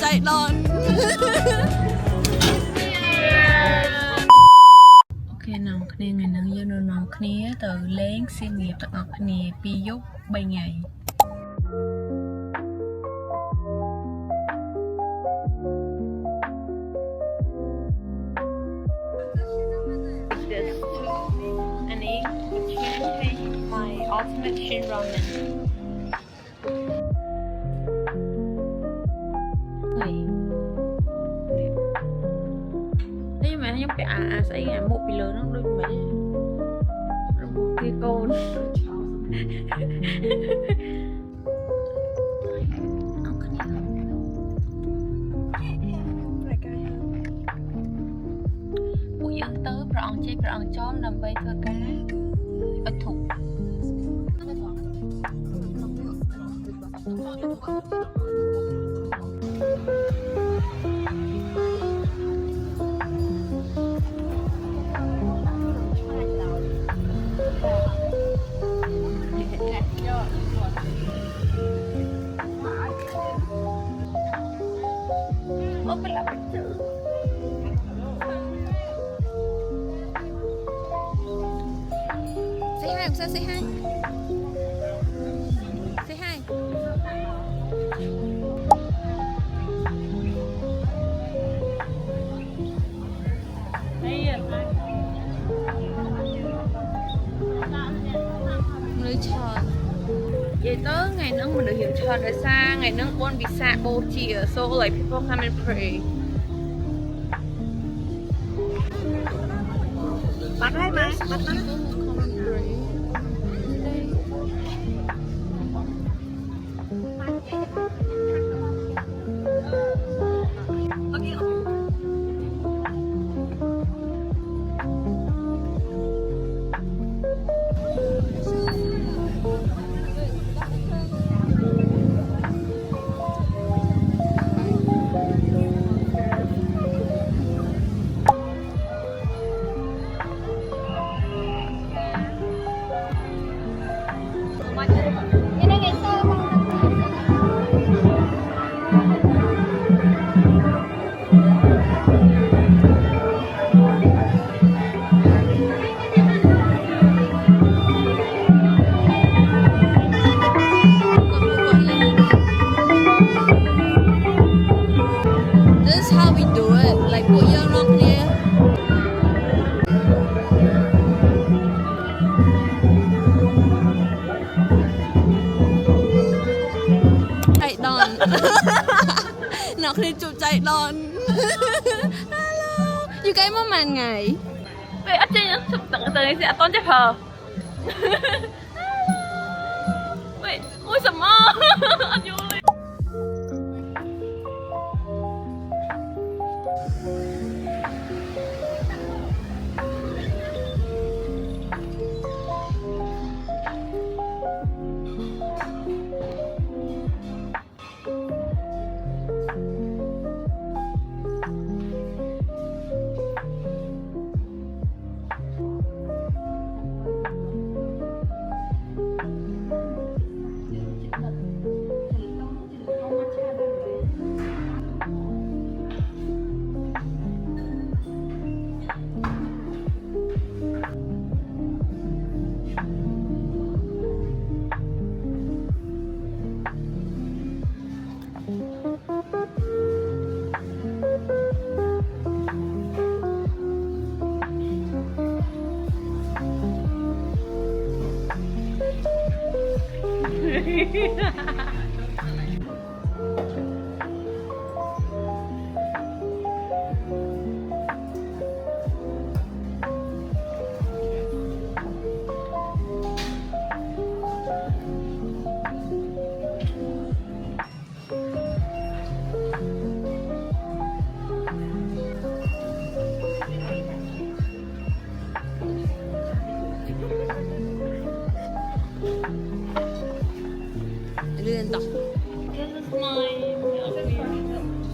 ใจดอนโอเคน้องគ្នាថ្ងៃហ្នឹងយើងនៅនាំគ្នាទៅលេងសៀមរាបទាំងអស់គ្នា2យប់3ថ្ងៃ อันนี้ my ultimate shin ramen នេះមែនខ្ញុំពាក់អាស្អីអាមួកពីលើនោះដូចមែនរបស់គេកូនពួកយើងទៅព្រះអង្គជ័យព្រះអង្គចំដើម្បីធ្វើការអធុOpen up it too. Say hi, Uksa, say hi. Say hi. Người chờ. Vậy tới ngày nâng mình được hiểu chờ đời xa ngày nâng con bị xạ bố chìa so like people come and pray. Bắt hay mà bắt nó. This is how we do it. Like put your rock near. Chạy đòn. Nó khi chụp chạy đòn. Hello. You guys mà màn ngày. Vậy ở trên chụp tận từ sẽ tôn chấp hờ. Wait, ôi什么?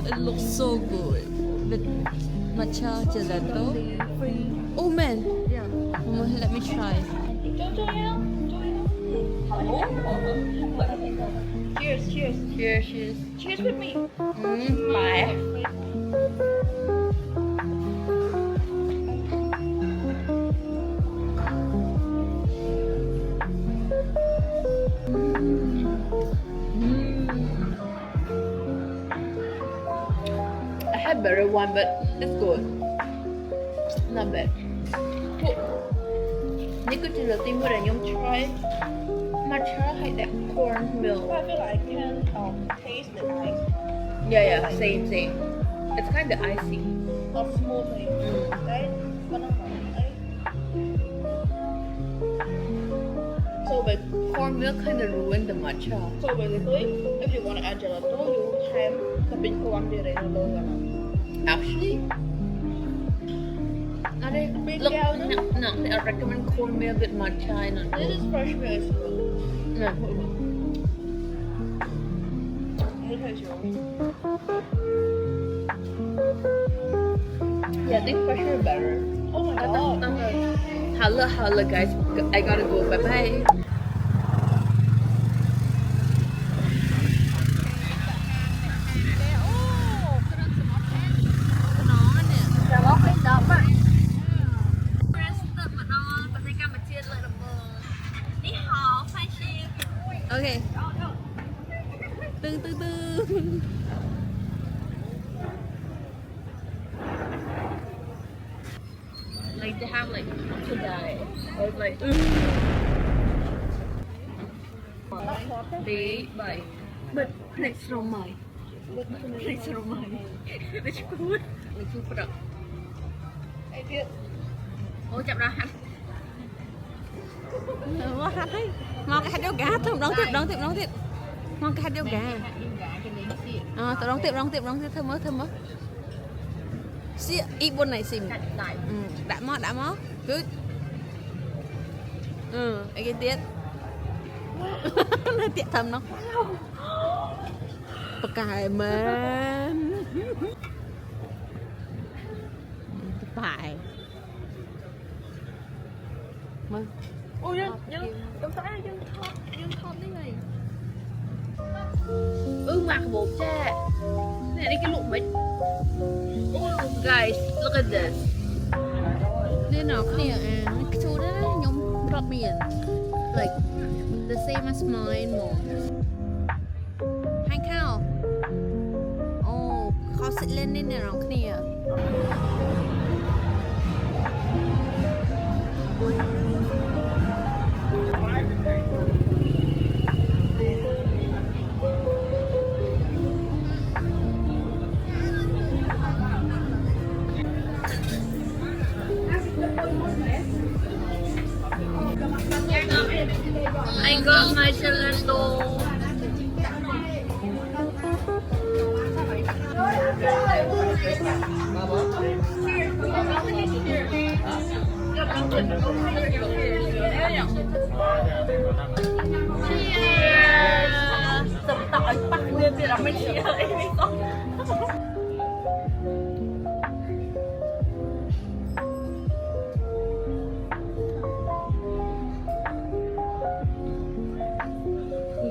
It looks so good with matcha gelato. Oh man, yeah. Let me try. Cheers, cheers. Cheers. Cheers cheers Cheers with me. ไป I had better one, but it's good. Not bad. This could be the thing where you try matcha hay that corn milk. I feel like I can taste the ice Yeah, same. It's kind of icy. or smoothly. Right? But not like So, but corn milk kind of ruined the matcha. So basically, if you want to add gelato, you have the big one di Reno Actually, look, no, I recommend corn milk with matcha and This is fresh milk. no. This is yours. Yeah, I think fresh is better. Oh my god. Holla, guys. I gotta go. Bye bye. Okay. Tư. Like they have like to die. Or like they bye. But next from my. Next from my. Next good. Next product. Hey, dear. Ôi chậm ra hả? Ngon cái hạt đeo gà thôi, đón tiếp. Ngon cái hạt đeo gà. Tao đón tiếp thơm mớ. Xí ít bún này xìm. Đã mó. Good. Cái tiết. Nó tiết thơm nó. Bạc cải man. Phải. Mừng. Ôi dân phải dân thọt thế này. Mặc bột cha. Này đi cái lụm mấy. Guys, look at this. Nên nó clear cái chỗ đó nhóm drop miền. Like the same as mine more. Hai khao. Oh, khó xịt lên nên nó clear. I got my gelato. Tập tỏi bắt nguyên thì là mấy chị ơi.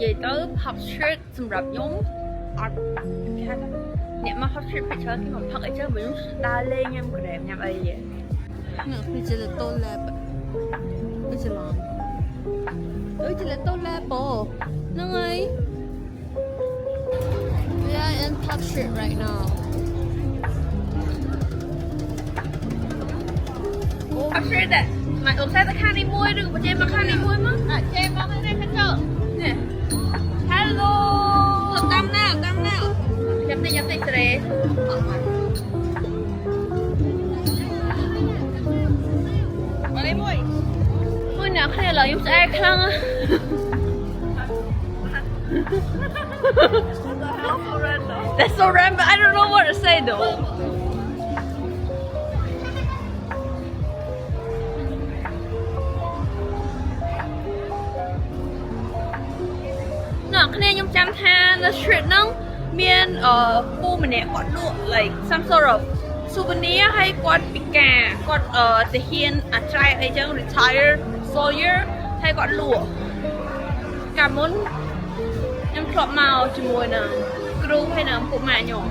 Vậy tới học street សម្រាប់ខ្ញុំអត់អ្នកមក hot street ពីច្រើនគេមកផឹកអីចឹងបើខ្ញុំដើរលេងញ៉ាំក្រែមញ៉ាំអីហ្នឹងគឺ gelato lab អីច្រឡំgelato lab ហ្នឹងហើយ We are in Pop Street right now. Pop Street តែមកអូនតែខាងនេះមួយឬក៏ចេញមកខាងនេះមួយមកចេញមកនេះខាងចុះនេះ Hello តាមណាចាំតិចស្រេមកនេះមួយអ្នកគ្នាឡើយខ្ញុំស្អែកខ្លាំងThat's so random. I don't know what to say though. Nè, cái này nhung chăm tha the street nâng miền phu mình nè quạt lụa like some sort of souvenir hay quạt pika quạt thể hiện trai ấy chẳng retired soldier hay quạt lụa cảm ơn em ធ្លាប់មកជាមួយនឹងគ្រូហើយនឹងពួកម៉ាក់ខ្ញុំ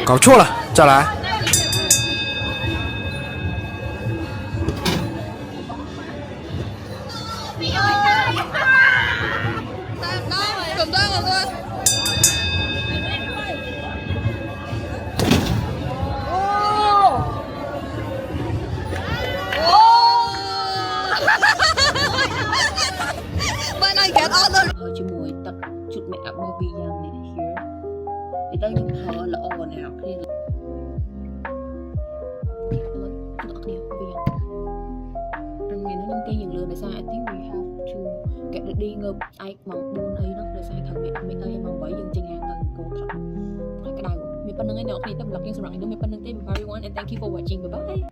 搞错了，再来。 When I get all the ជាមួយទឹកជូត make up របស់វាយ៉ាងនេះ here ហើយទៅខ្ញុំប្រើល្អណាស់គ្នាអ្នកគ្នាវាថ្ងៃនេះខ្ញុំគេយ៉ាងលឿនដោយសារ I think we have to get ready ងើបស្អែកម៉ោង 4 អីនោះដោយសារត្រូវ make up ឲ្យម៉ោង 8 យើងចេញហាងទៅអង្គរថតហើយក្តៅមានប៉ុណ្្នឹងឯងអ្នកគ្នាទៅ vlog យើងសម្រាប់ថ្ងៃនេះមានប៉ុណ្្នឹងទេ everyone and thank you for watching bye bye